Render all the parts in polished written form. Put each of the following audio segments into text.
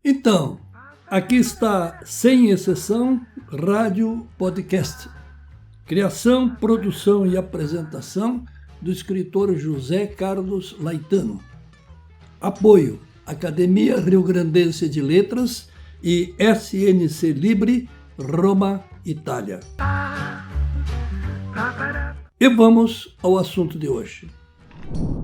Então, aqui está, sem exceção, Rádio Podcast. Criação, produção e apresentação do escritor José Carlos Laetano. Apoio: Academia Rio-Grandense de Letras e SNC Libre, Roma, Itália. E vamos ao assunto de hoje.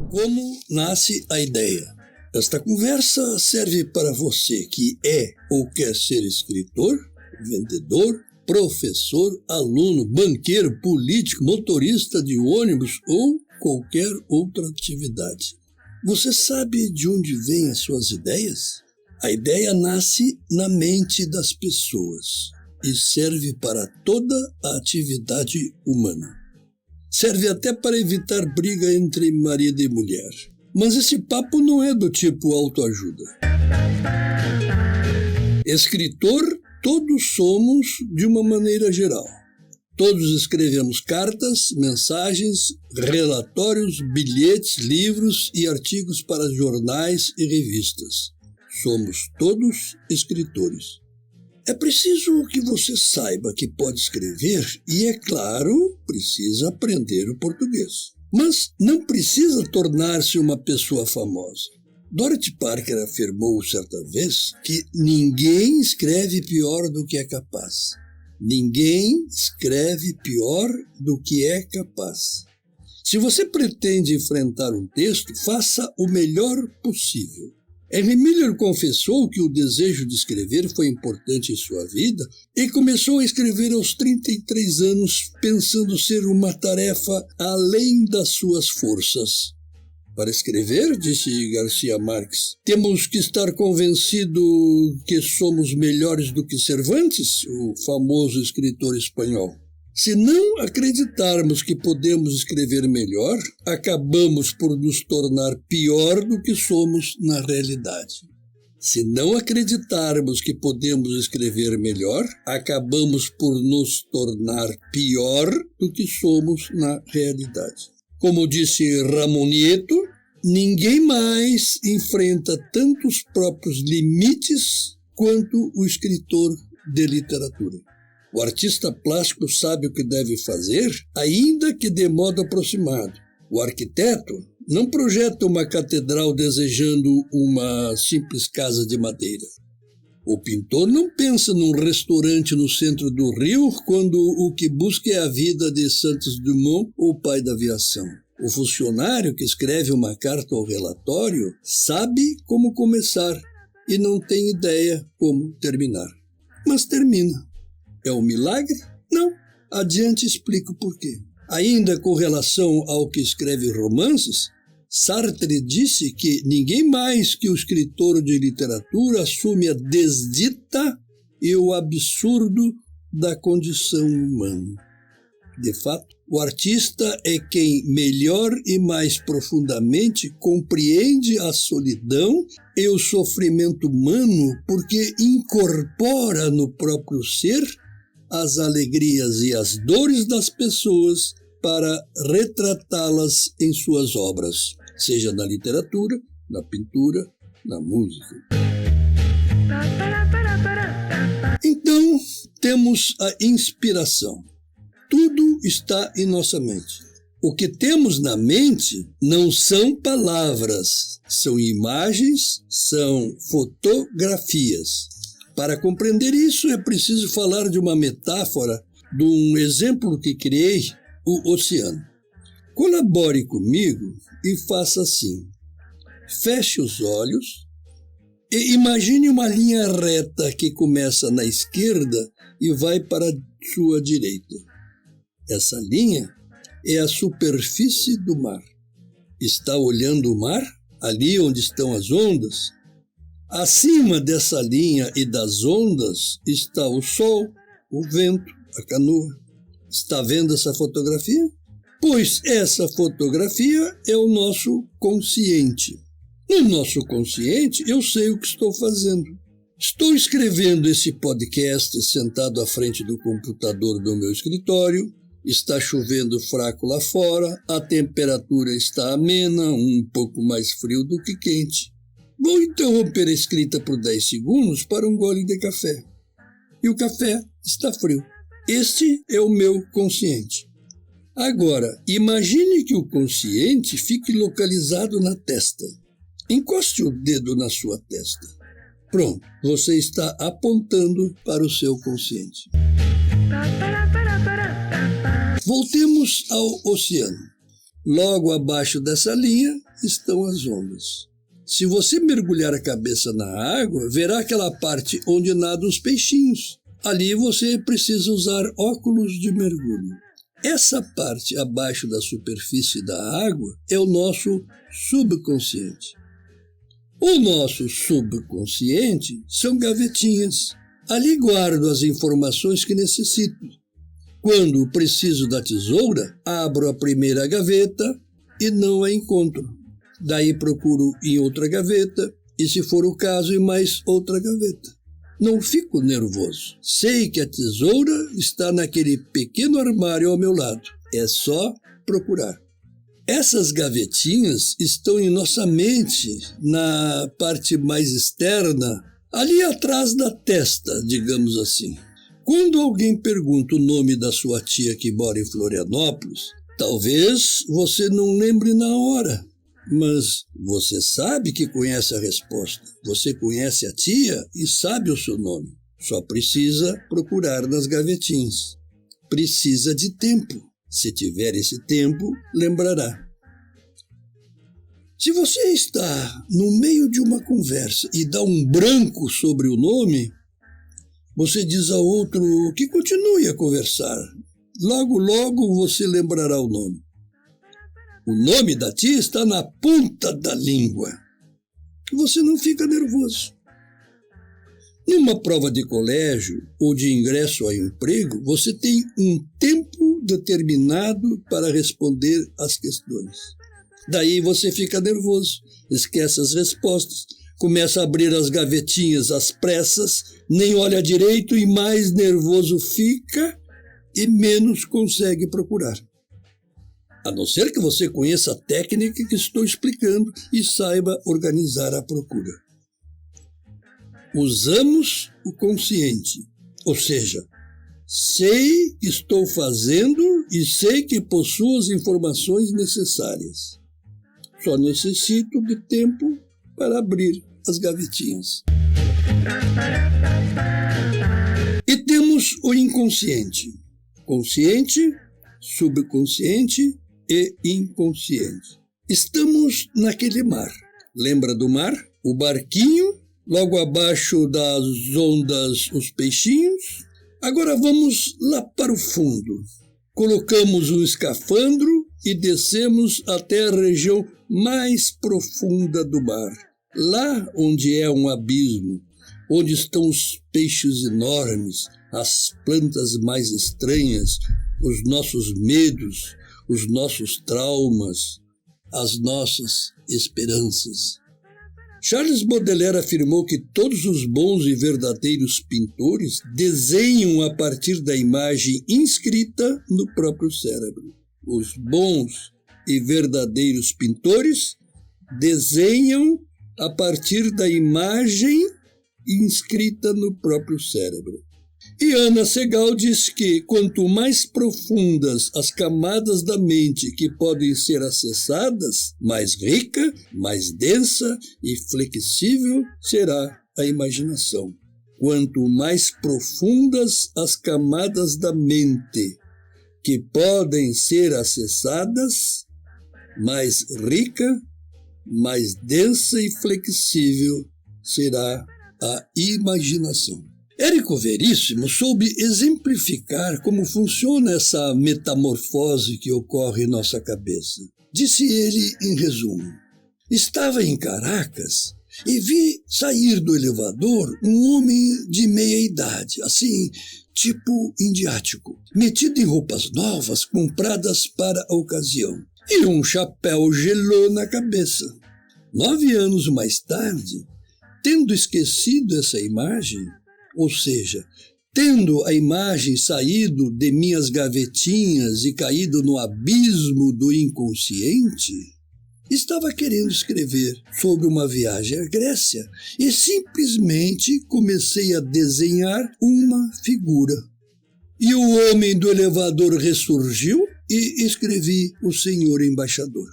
Como nasce a ideia? Esta conversa serve para você que é ou quer ser escritor, vendedor, professor, aluno, banqueiro, político, motorista de ônibus ou qualquer outra atividade. Você sabe de onde vêm as suas ideias? A ideia nasce na mente das pessoas e serve para toda a atividade humana. Serve até para evitar briga entre marido e mulher. Mas esse papo não é do tipo autoajuda. Escritor, todos somos de uma maneira geral. Todos escrevemos cartas, mensagens, relatórios, bilhetes, livros e artigos para jornais e revistas. Somos todos escritores. É preciso que você saiba que pode escrever e, é claro, precisa aprender o português. Mas não precisa tornar-se uma pessoa famosa. Dorothy Parker afirmou certa vez que ninguém escreve pior do que é capaz. Ninguém escreve pior do que é capaz. Se você pretende enfrentar um texto, faça o melhor possível. Henry Miller confessou que o desejo de escrever foi importante em sua vida e começou a escrever aos 33 anos, pensando ser uma tarefa além das suas forças. Para escrever, disse Garcia Marques, temos que estar convencidos que somos melhores do que Cervantes, o famoso escritor espanhol. Se não acreditarmos que podemos escrever melhor, acabamos por nos tornar pior do que somos na realidade. Se não acreditarmos que podemos escrever melhor, acabamos por nos tornar pior do que somos na realidade. Como disse Ramon Nieto, ninguém mais enfrenta tantos próprios limites quanto o escritor de literatura. O artista plástico sabe o que deve fazer, ainda que de modo aproximado. O arquiteto não projeta uma catedral desejando uma simples casa de madeira. O pintor não pensa num restaurante no centro do Rio quando o que busca é a vida de Santos Dumont, o pai da aviação. O funcionário que escreve uma carta ao relatório sabe como começar e não tem ideia como terminar. Mas termina. É um milagre? Não. Adiante explico por quê. Ainda com relação ao que escreve romances, Sartre disse que ninguém mais que o escritor de literatura assume a desdita e o absurdo da condição humana. De fato, o artista é quem melhor e mais profundamente compreende a solidão e o sofrimento humano porque incorpora no próprio ser as alegrias e as dores das pessoas para retratá-las em suas obras, seja na literatura, na pintura, na música. Então, temos a inspiração. Tudo está em nossa mente. O que temos na mente não são palavras, são imagens, são fotografias. Para compreender isso, é preciso falar de uma metáfora, de um exemplo que criei, o oceano. Colabore comigo e faça assim. Feche os olhos e imagine uma linha reta que começa na esquerda e vai para a sua direita. Essa linha é a superfície do mar. Está olhando o mar? Ali onde estão as ondas? Acima dessa linha e das ondas está o sol, o vento, a canoa. Está vendo essa fotografia? Pois essa fotografia é o nosso consciente. No nosso consciente, eu sei o que estou fazendo. Estou escrevendo esse podcast sentado à frente do computador do meu escritório. Está chovendo fraco lá fora, a temperatura está amena, um pouco mais frio do que quente. Vou interromper a escrita por 10 segundos para um gole de café. E o café está frio. Este é o meu consciente. Agora, imagine que o consciente fique localizado na testa. Encoste o dedo na sua testa. Pronto, você está apontando para o seu consciente. Voltemos ao oceano. Logo abaixo dessa linha estão as ondas. Se você mergulhar a cabeça na água, verá aquela parte onde nadam os peixinhos. Ali você precisa usar óculos de mergulho. Essa parte abaixo da superfície da água é o nosso subconsciente. O nosso subconsciente são gavetinhas. Ali guardo as informações que necessito. Quando preciso da tesoura, abro a primeira gaveta e não a encontro. Daí procuro em outra gaveta e, se for o caso, em mais outra gaveta. Não fico nervoso. Sei que a tesoura está naquele pequeno armário ao meu lado. É só procurar. Essas gavetinhas estão em nossa mente, na parte mais externa, ali atrás da testa, digamos assim. Quando alguém pergunta o nome da sua tia que mora em Florianópolis, talvez você não lembre na hora. Mas você sabe que conhece a resposta. Você conhece a tia e sabe o seu nome. Só precisa procurar nas gavetinhas. Precisa de tempo. Se tiver esse tempo, lembrará. Se você está no meio de uma conversa e dá um branco sobre o nome, você diz ao outro que continue a conversar. Logo, logo você lembrará o nome. O nome da tia está na ponta da língua. Você não fica nervoso. Numa prova de colégio ou de ingresso a emprego, você tem um tempo determinado para responder às questões. Daí você fica nervoso, esquece as respostas, começa a abrir as gavetinhas às pressas, nem olha direito e mais nervoso fica e menos consegue procurar. A não ser que você conheça a técnica que estou explicando e saiba organizar a procura. Usamos o consciente, ou seja, sei que estou fazendo e sei que possuo as informações necessárias. Só necessito de tempo para abrir as gavetinhas. E temos o inconsciente, consciente, subconsciente e inconsciente. Estamos naquele mar. Lembra do mar? O barquinho, logo abaixo das ondas os peixinhos. Agora vamos lá para o fundo. Colocamos um escafandro e descemos até a região mais profunda do mar. Lá onde é um abismo, onde estão os peixes enormes, as plantas mais estranhas, os nossos medos, os nossos traumas, as nossas esperanças. Charles Baudelaire afirmou que todos os bons e verdadeiros pintores desenham a partir da imagem inscrita no próprio cérebro. Os bons e verdadeiros pintores desenham a partir da imagem inscrita no próprio cérebro. E Ana Segal diz que quanto mais profundas as camadas da mente que podem ser acessadas, mais rica, mais densa e flexível será a imaginação. Quanto mais profundas as camadas da mente que podem ser acessadas, mais rica, mais densa e flexível será a imaginação. Érico Veríssimo soube exemplificar como funciona essa metamorfose que ocorre em nossa cabeça. Disse ele em resumo: estava em Caracas e vi sair do elevador um homem de meia idade, assim, tipo indiático, metido em roupas novas compradas para a ocasião, e um chapéu gelô na cabeça. 9 anos mais tarde, tendo esquecido essa imagem, ou seja, tendo a imagem saído de minhas gavetinhas e caído no abismo do inconsciente, Estava querendo escrever sobre uma viagem à Grécia e simplesmente comecei a desenhar uma figura. E o homem do elevador ressurgiu e escrevi o senhor embaixador.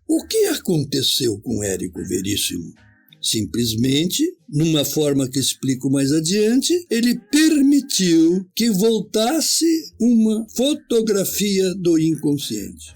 O que aconteceu com Érico Veríssimo? Simplesmente, numa forma que explico mais adiante, ele permitiu que voltasse uma fotografia do inconsciente.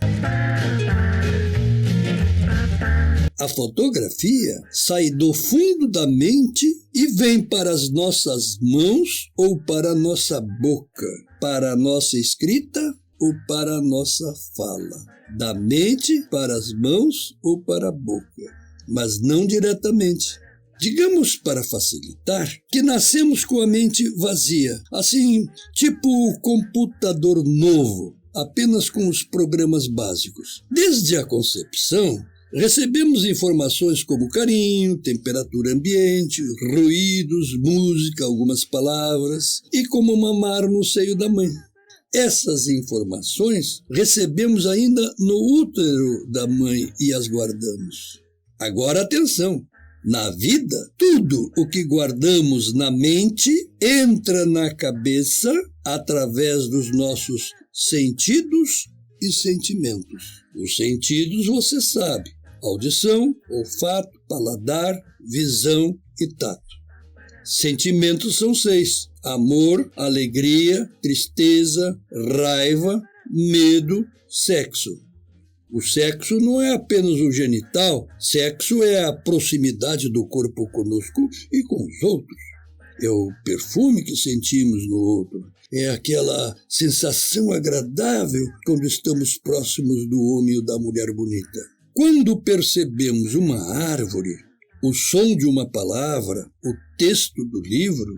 A fotografia sai do fundo da mente e vem para as nossas mãos ou para a nossa boca, para a nossa escrita ou para a nossa fala. Da mente para as mãos ou para a boca, mas não diretamente. Digamos, para facilitar, que nascemos com a mente vazia, assim, tipo computador novo, apenas com os programas básicos. Desde a concepção, recebemos informações como carinho, temperatura ambiente, ruídos, música, algumas palavras e como mamar no seio da mãe. Essas informações recebemos ainda no útero da mãe e as guardamos. Agora atenção, na vida, tudo o que guardamos na mente entra na cabeça através dos nossos sentidos e sentimentos. Os sentidos você sabe: audição, olfato, paladar, visão e tato. Sentimentos são 6: amor, alegria, tristeza, raiva, medo, sexo. O sexo não é apenas o genital, sexo é a proximidade do corpo conosco e com os outros. É o perfume que sentimos no outro. É aquela sensação agradável quando estamos próximos do homem ou da mulher bonita. Quando percebemos uma árvore, o som de uma palavra, o texto do livro,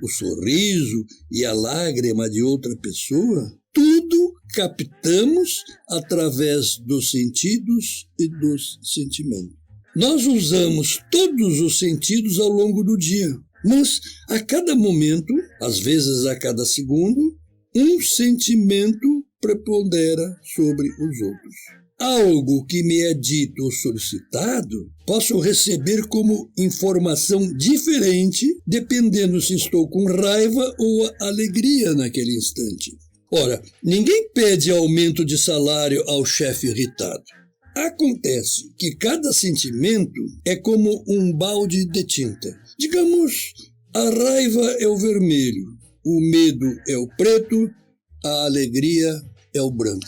o sorriso e a lágrima de outra pessoa, tudo captamos através dos sentidos e dos sentimentos. Nós usamos todos os sentidos ao longo do dia, mas a cada momento, às vezes a cada segundo, um sentimento prepondera sobre os outros. Algo que me é dito ou solicitado, posso receber como informação diferente, dependendo se estou com raiva ou alegria naquele instante. Ora, ninguém pede aumento de salário ao chefe irritado. Acontece que cada sentimento é como um balde de tinta. Digamos, a raiva é o vermelho, o medo é o preto, a alegria é o branco.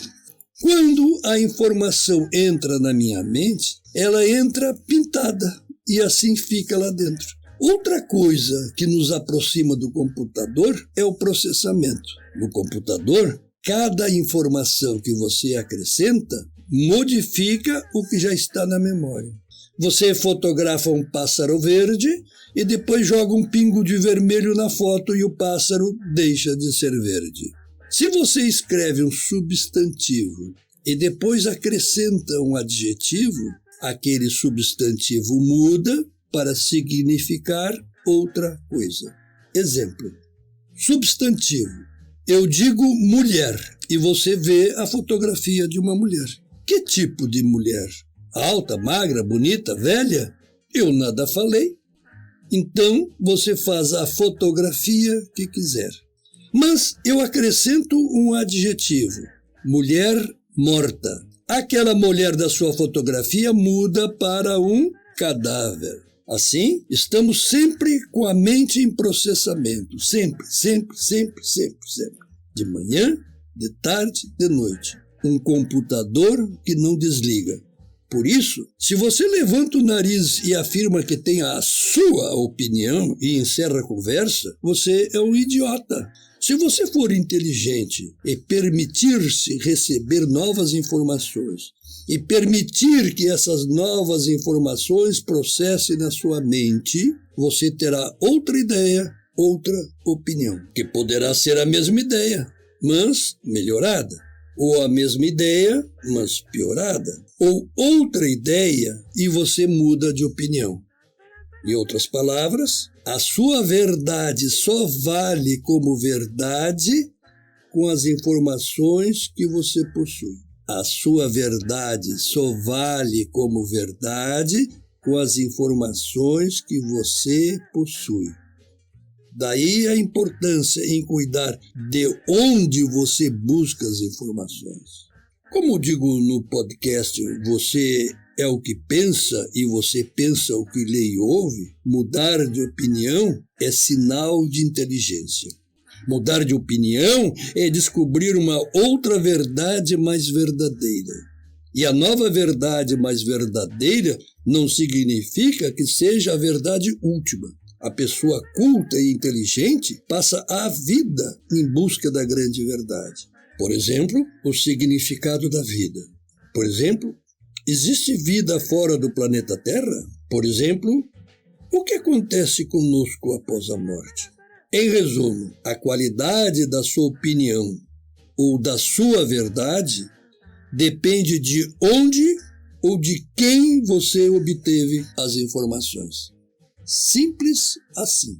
Quando a informação entra na minha mente, ela entra pintada e assim fica lá dentro. Outra coisa que nos aproxima do computador é o processamento. No computador, cada informação que você acrescenta modifica o que já está na memória. Você fotografa um pássaro verde e depois joga um pingo de vermelho na foto e o pássaro deixa de ser verde. Se você escreve um substantivo e depois acrescenta um adjetivo, aquele substantivo muda para significar outra coisa. Exemplo: substantivo. Eu digo mulher e você vê a fotografia de uma mulher. Que tipo de mulher? Alta, magra, bonita, velha? Eu nada falei. Então você faz a fotografia que quiser. Mas eu acrescento um adjetivo: mulher morta. Aquela mulher da sua fotografia muda para um cadáver. Assim, estamos sempre com a mente em processamento. Sempre. De manhã, de tarde, de noite. Um computador que não desliga. Por isso, se você levanta o nariz e afirma que tem a sua opinião e encerra a conversa, você é um idiota. Se você for inteligente e permitir-se receber novas informações e permitir que essas novas informações processem na sua mente, você terá outra ideia, outra opinião, que poderá ser a mesma ideia, mas melhorada. Ou a mesma ideia, mas piorada. Ou outra ideia e você muda de opinião. Em outras palavras, a sua verdade só vale como verdade com as informações que você possui. A sua verdade só vale como verdade com as informações que você possui. Daí a importância em cuidar de onde você busca as informações. Como digo no podcast, você é o que pensa e você pensa o que lê e ouve, mudar de opinião é sinal de inteligência. Mudar de opinião é descobrir uma outra verdade mais verdadeira. E a nova verdade mais verdadeira não significa que seja a verdade última. A pessoa culta e inteligente passa a vida em busca da grande verdade. Por exemplo, o significado da vida. Por exemplo, existe vida fora do planeta Terra? Por exemplo, o que acontece conosco após a morte? Em resumo, a qualidade da sua opinião ou da sua verdade depende de onde ou de quem você obteve as informações. Simples assim.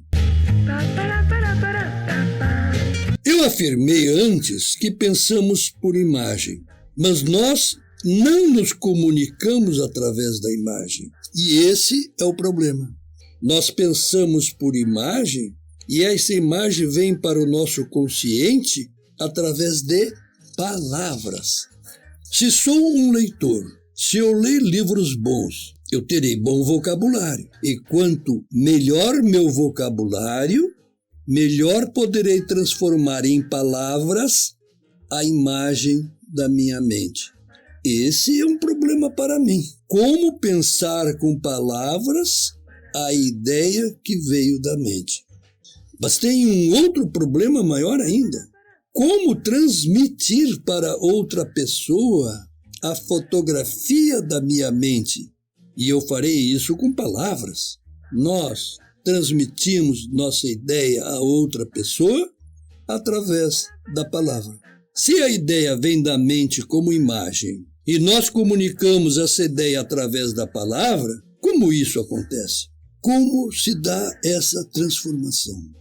Eu afirmei antes que pensamos por imagem, mas nós não nos comunicamos através da imagem. E esse é o problema. Nós pensamos por imagem e essa imagem vem para o nosso consciente através de palavras. Se sou um leitor, se eu ler livros bons, eu terei bom vocabulário. E quanto melhor meu vocabulário, melhor poderei transformar em palavras a imagem da minha mente. Esse é um problema para mim. Como pensar com palavras a ideia que veio da mente? Mas tem um outro problema maior ainda. Como transmitir para outra pessoa a fotografia da minha mente? E eu farei isso com palavras. Nós transmitimos nossa ideia a outra pessoa através da palavra. Se a ideia vem da mente como imagem e nós comunicamos essa ideia através da palavra, como isso acontece? Como se dá essa transformação?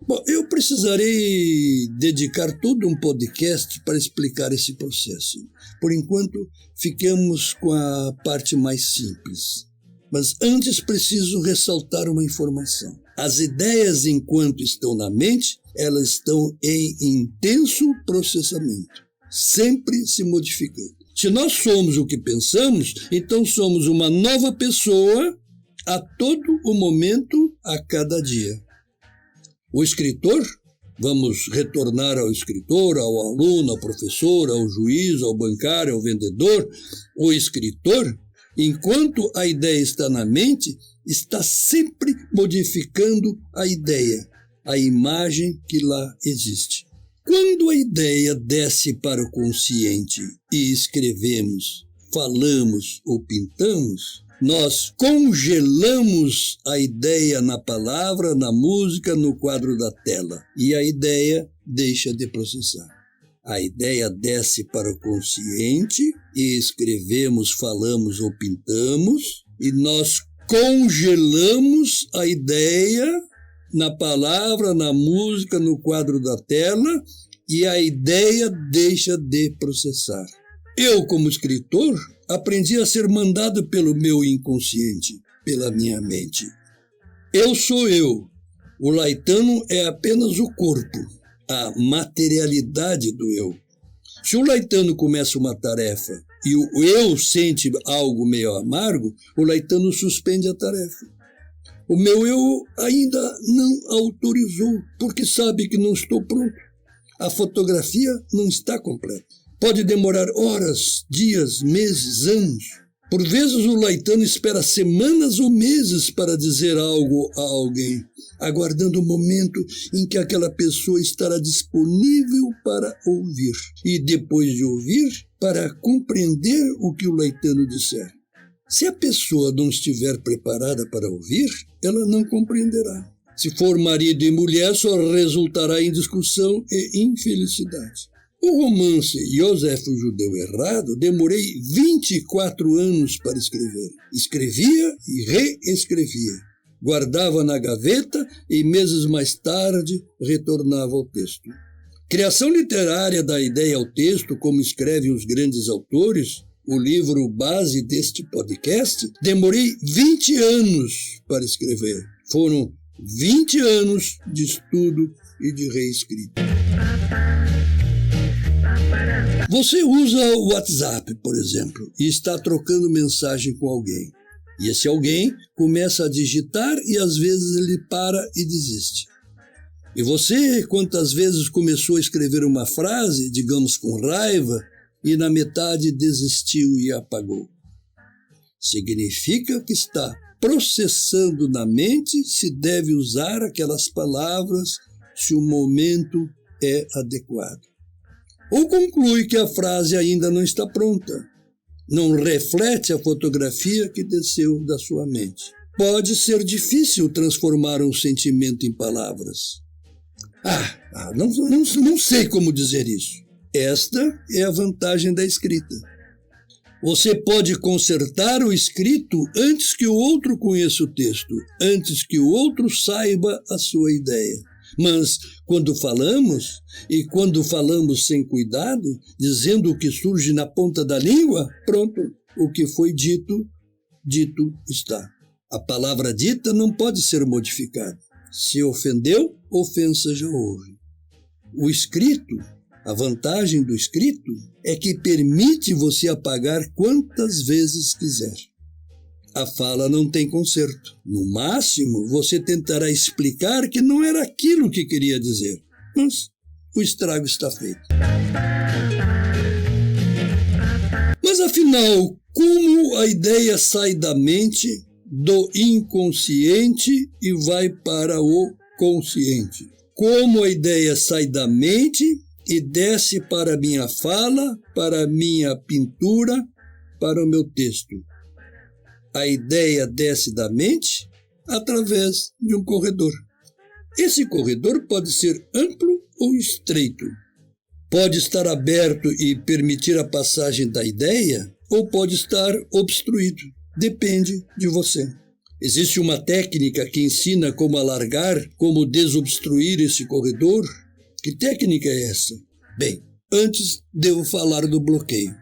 Bom, eu precisarei dedicar todo um podcast para explicar esse processo. Por enquanto, ficamos com a parte mais simples. Mas antes preciso ressaltar uma informação. As ideias, enquanto estão na mente, elas estão em intenso processamento, sempre se modificando. Se nós somos o que pensamos, então somos uma nova pessoa a todo o momento, a cada dia. O escritor, vamos retornar ao escritor, ao aluno, ao professor, ao juiz, ao bancário, ao vendedor. O escritor, enquanto a ideia está na mente, está sempre modificando a ideia, a imagem que lá existe. Quando a ideia desce para o consciente e escrevemos, falamos ou pintamos, nós congelamos a ideia na palavra, na música, no quadro da tela. E a ideia deixa de processar. A ideia desce para o consciente e escrevemos, falamos ou pintamos. E nós congelamos a ideia na palavra, na música, no quadro da tela. E a ideia deixa de processar. Eu, como escritor, aprendi a ser mandado pelo meu inconsciente, pela minha mente. Eu sou eu. O Laetano é apenas o corpo, a materialidade do eu. Se o Laetano começa uma tarefa e o eu sente algo meio amargo, o Laetano suspende a tarefa. O meu eu ainda não autorizou, porque sabe que não estou pronto. A fotografia não está completa. Pode demorar horas, dias, meses, anos. Por vezes o Laetano espera semanas ou meses para dizer algo a alguém, aguardando o momento em que aquela pessoa estará disponível para ouvir. E depois de ouvir, para compreender o que o Laetano disser. Se a pessoa não estiver preparada para ouvir, ela não compreenderá. Se for marido e mulher, só resultará em discussão e infelicidade. O romance Joseph o Judeu Errado demorei 24 anos para escrever. Escrevia e reescrevia. Guardava na gaveta e meses mais tarde retornava ao texto. Criação literária da ideia ao texto, como escrevem os grandes autores, o livro base deste podcast, demorei 20 anos para escrever. Foram 20 anos de estudo e de reescrita. Você usa o WhatsApp, por exemplo, e está trocando mensagem com alguém. E esse alguém começa a digitar e às vezes ele para e desiste. E você, quantas vezes começou a escrever uma frase, digamos com raiva, e na metade desistiu e apagou? Significa que está processando na mente se deve usar aquelas palavras, se o momento é adequado. Ou conclui que a frase ainda não está pronta, não reflete a fotografia que desceu da sua mente. Pode ser difícil transformar um sentimento em palavras. Não sei como dizer isso. Esta é a vantagem da escrita. Você pode consertar o escrito antes que o outro conheça o texto, antes que o outro saiba a sua ideia. Mas quando falamos, e quando falamos sem cuidado, dizendo o que surge na ponta da língua, pronto, o que foi dito, dito está. A palavra dita não pode ser modificada. Se ofendeu, ofensa já houve. O escrito, a vantagem do escrito é que permite você apagar quantas vezes quiser. A fala não tem conserto. No máximo, você tentará explicar que não era aquilo que queria dizer, mas o estrago está feito. Mas afinal, como a ideia sai da mente, do inconsciente e vai para o consciente? Como a ideia sai da mente e desce para a minha fala, para a minha pintura, para o meu texto? A ideia desce da mente através de um corredor. Esse corredor pode ser amplo ou estreito. Pode estar aberto e permitir a passagem da ideia, ou pode estar obstruído. Depende de você. Existe uma técnica que ensina como alargar, como desobstruir esse corredor? Que técnica é essa? Bem, antes devo falar do bloqueio.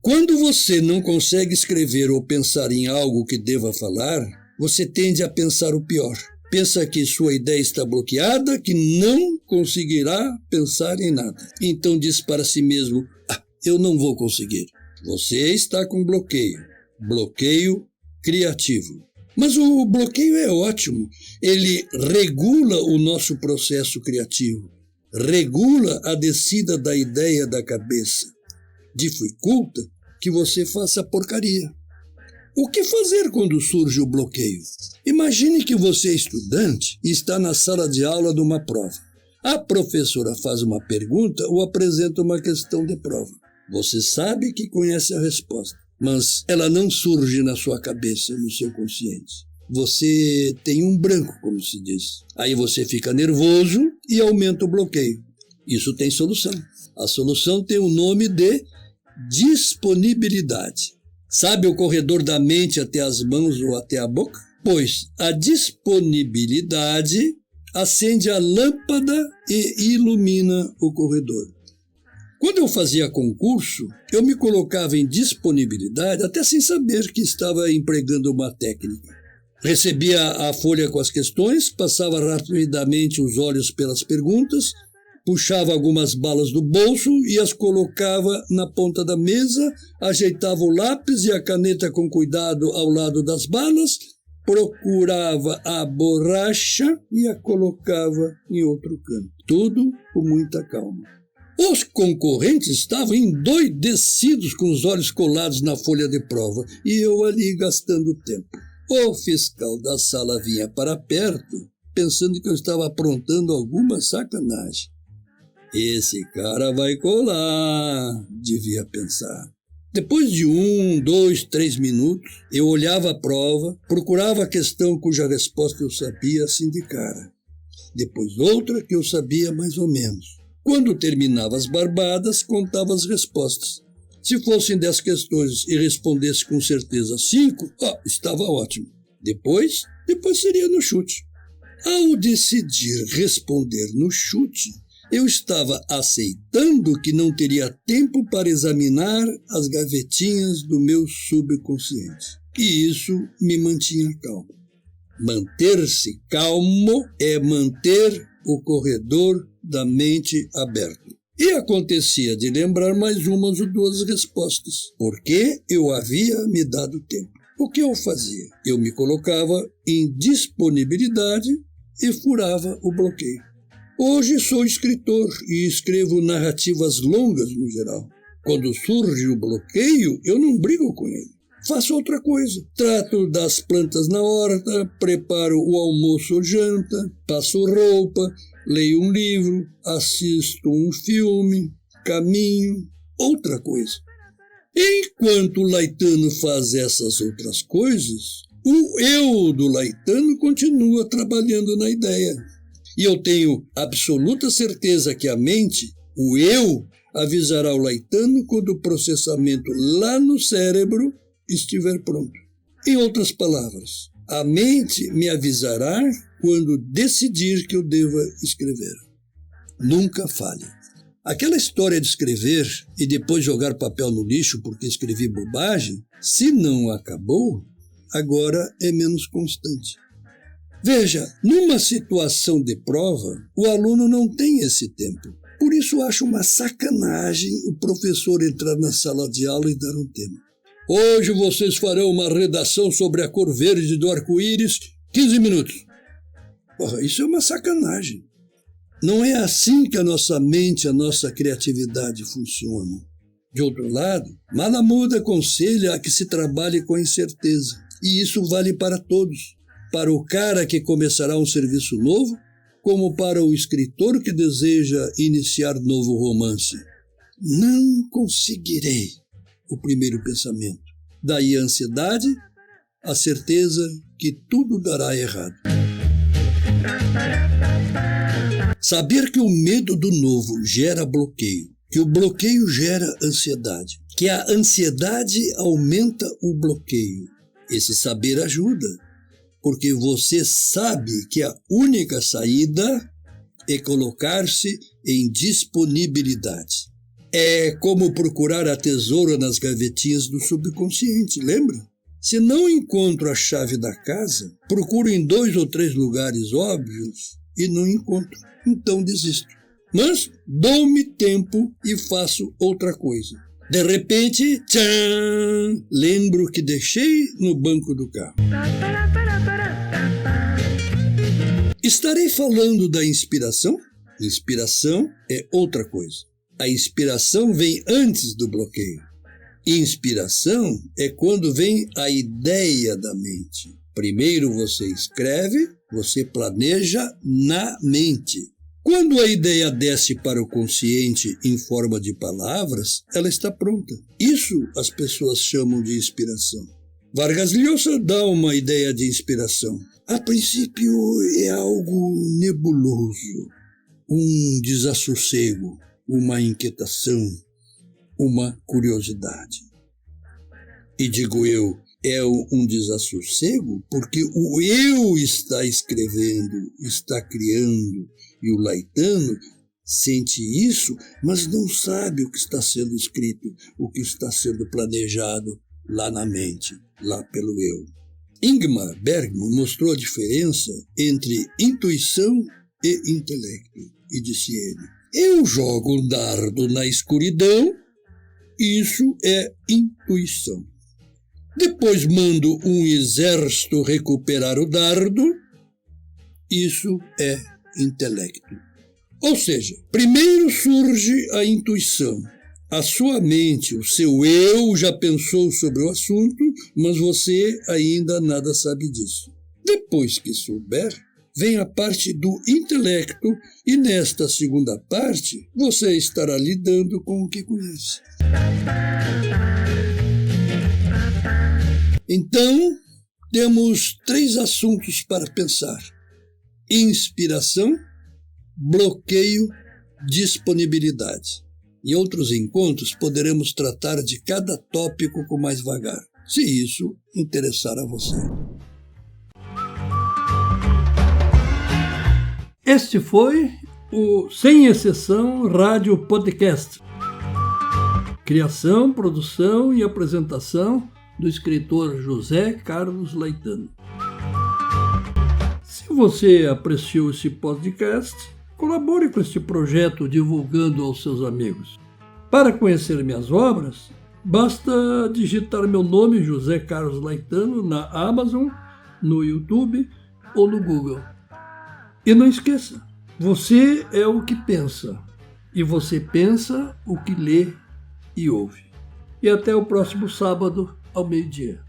Quando você não consegue escrever ou pensar em algo que deva falar, você tende a pensar o pior. Pensa que sua ideia está bloqueada, que não conseguirá pensar em nada. Então diz para si mesmo, eu não vou conseguir. Você está com bloqueio criativo. Mas o bloqueio é ótimo, ele regula o nosso processo criativo, regula a descida da ideia da cabeça, dificulta que você faça porcaria. O que fazer quando surge o bloqueio? Imagine que você é estudante e está na sala de aula de uma prova. A professora faz uma pergunta ou apresenta uma questão de prova. Você sabe que conhece a resposta, mas ela não surge na sua cabeça, no seu consciente. Você tem um branco, como se diz. Aí você fica nervoso e aumenta o bloqueio. Isso tem solução. A solução tem o nome de disponibilidade. Sabe o corredor da mente até as mãos ou até a boca? Pois a disponibilidade acende a lâmpada e ilumina o corredor. Quando eu fazia concurso, eu me colocava em disponibilidade até sem saber que estava empregando uma técnica. Recebia a folha com as questões, passava rapidamente os olhos pelas perguntas, puxava algumas balas do bolso e as colocava na ponta da mesa, ajeitava o lápis e a caneta com cuidado ao lado das balas, procurava a borracha e a colocava em outro canto. Tudo com muita calma. Os concorrentes estavam endoidecidos com os olhos colados na folha de prova e eu ali gastando tempo. O fiscal da sala vinha para perto, pensando que eu estava aprontando alguma sacanagem. Esse cara vai colar, devia pensar. Depois de 1, 2, 3 minutos, eu olhava a prova, procurava a questão cuja resposta eu sabia assim de cara. Depois outra que eu sabia mais ou menos. Quando terminava as barbadas, contava as respostas. Se fossem 10 questões e respondesse com certeza 5, estava ótimo. Depois seria no chute. Ao decidir responder no chute, eu estava aceitando que não teria tempo para examinar as gavetinhas do meu subconsciente. E isso me mantinha calmo. Manter-se calmo é manter o corredor da mente aberto. E acontecia de lembrar mais umas ou duas respostas, porque eu havia me dado tempo. O que eu fazia? Eu me colocava em disponibilidade e furava o bloqueio. Hoje sou escritor e escrevo narrativas longas no geral. Quando surge o bloqueio, eu não brigo com ele. Faço outra coisa. Trato das plantas na horta, preparo o almoço ou janta, passo roupa, leio um livro, assisto um filme, caminho, outra coisa. Enquanto o Laetano faz essas outras coisas, o eu do Laetano continua trabalhando na ideia. E eu tenho absoluta certeza que a mente, o eu, avisará o Laetano quando o processamento lá no cérebro estiver pronto. Em outras palavras, a mente me avisará quando decidir que eu deva escrever. Nunca falhe. Aquela história de escrever e depois jogar papel no lixo porque escrevi bobagem, se não acabou, agora é menos constante. Veja, numa situação de prova, o aluno não tem esse tempo. Por isso acho uma sacanagem o professor entrar na sala de aula e dar um tema. Hoje vocês farão uma redação sobre a cor verde do arco-íris, 15 minutos. Porra, isso é uma sacanagem. Não é assim que a nossa mente, a nossa criatividade funcionam. De outro lado, Malamud aconselha a que se trabalhe com incerteza. E isso vale para todos. Para o cara que começará um serviço novo, como para o escritor que deseja iniciar novo romance. Não conseguirei. O primeiro pensamento. Daí a ansiedade, a certeza que tudo dará errado. Saber que o medo do novo gera bloqueio, que o bloqueio gera ansiedade, que a ansiedade aumenta o bloqueio. Esse saber ajuda, porque você sabe que a única saída é colocar-se em disponibilidade. É como procurar a tesoura nas gavetinhas do subconsciente, lembra? Se não encontro a chave da casa, procuro em 2 ou 3 lugares óbvios e não encontro. Então desisto. Mas dou-me tempo e faço outra coisa. De repente, tchan! Lembro que deixei no banco do carro. Estarei falando da inspiração? Inspiração é outra coisa. A inspiração vem antes do bloqueio. Inspiração é quando vem a ideia da mente. Primeiro você escreve, você planeja na mente. Quando a ideia desce para o consciente em forma de palavras, ela está pronta. Isso as pessoas chamam de inspiração. Vargas Llosa dá uma ideia de inspiração. A princípio é algo nebuloso, um desassossego, uma inquietação, uma curiosidade. E digo eu, é um desassossego porque o eu está escrevendo, está criando, e o Laetano sente isso, mas não sabe o que está sendo escrito, o que está sendo planejado lá na mente, lá pelo eu. Ingmar Bergman mostrou a diferença entre intuição e intelecto, e disse ele: eu jogo um dardo na escuridão, isso é intuição. Depois mando um exército recuperar o dardo, isso é intelecto. Ou seja, primeiro surge a intuição. A sua mente, o seu eu já pensou sobre o assunto, mas você ainda nada sabe disso. Depois que souber, vem a parte do intelecto e nesta segunda parte você estará lidando com o que conhece. Então, temos 3 assuntos para pensar: inspiração, bloqueio, disponibilidade. Em outros encontros poderemos tratar de cada tópico com mais vagar, se isso interessar a você. Este foi o Sem Exceção Rádio Podcast. Criação, produção e apresentação do escritor José Carlos Laetano. Se você apreciou esse podcast, colabore com este projeto divulgando aos seus amigos. Para conhecer minhas obras, basta digitar meu nome, José Carlos Laetano, na Amazon, no YouTube ou no Google. E não esqueça, você é o que pensa, e você pensa o que lê e ouve. E até o próximo sábado, ao meio-dia.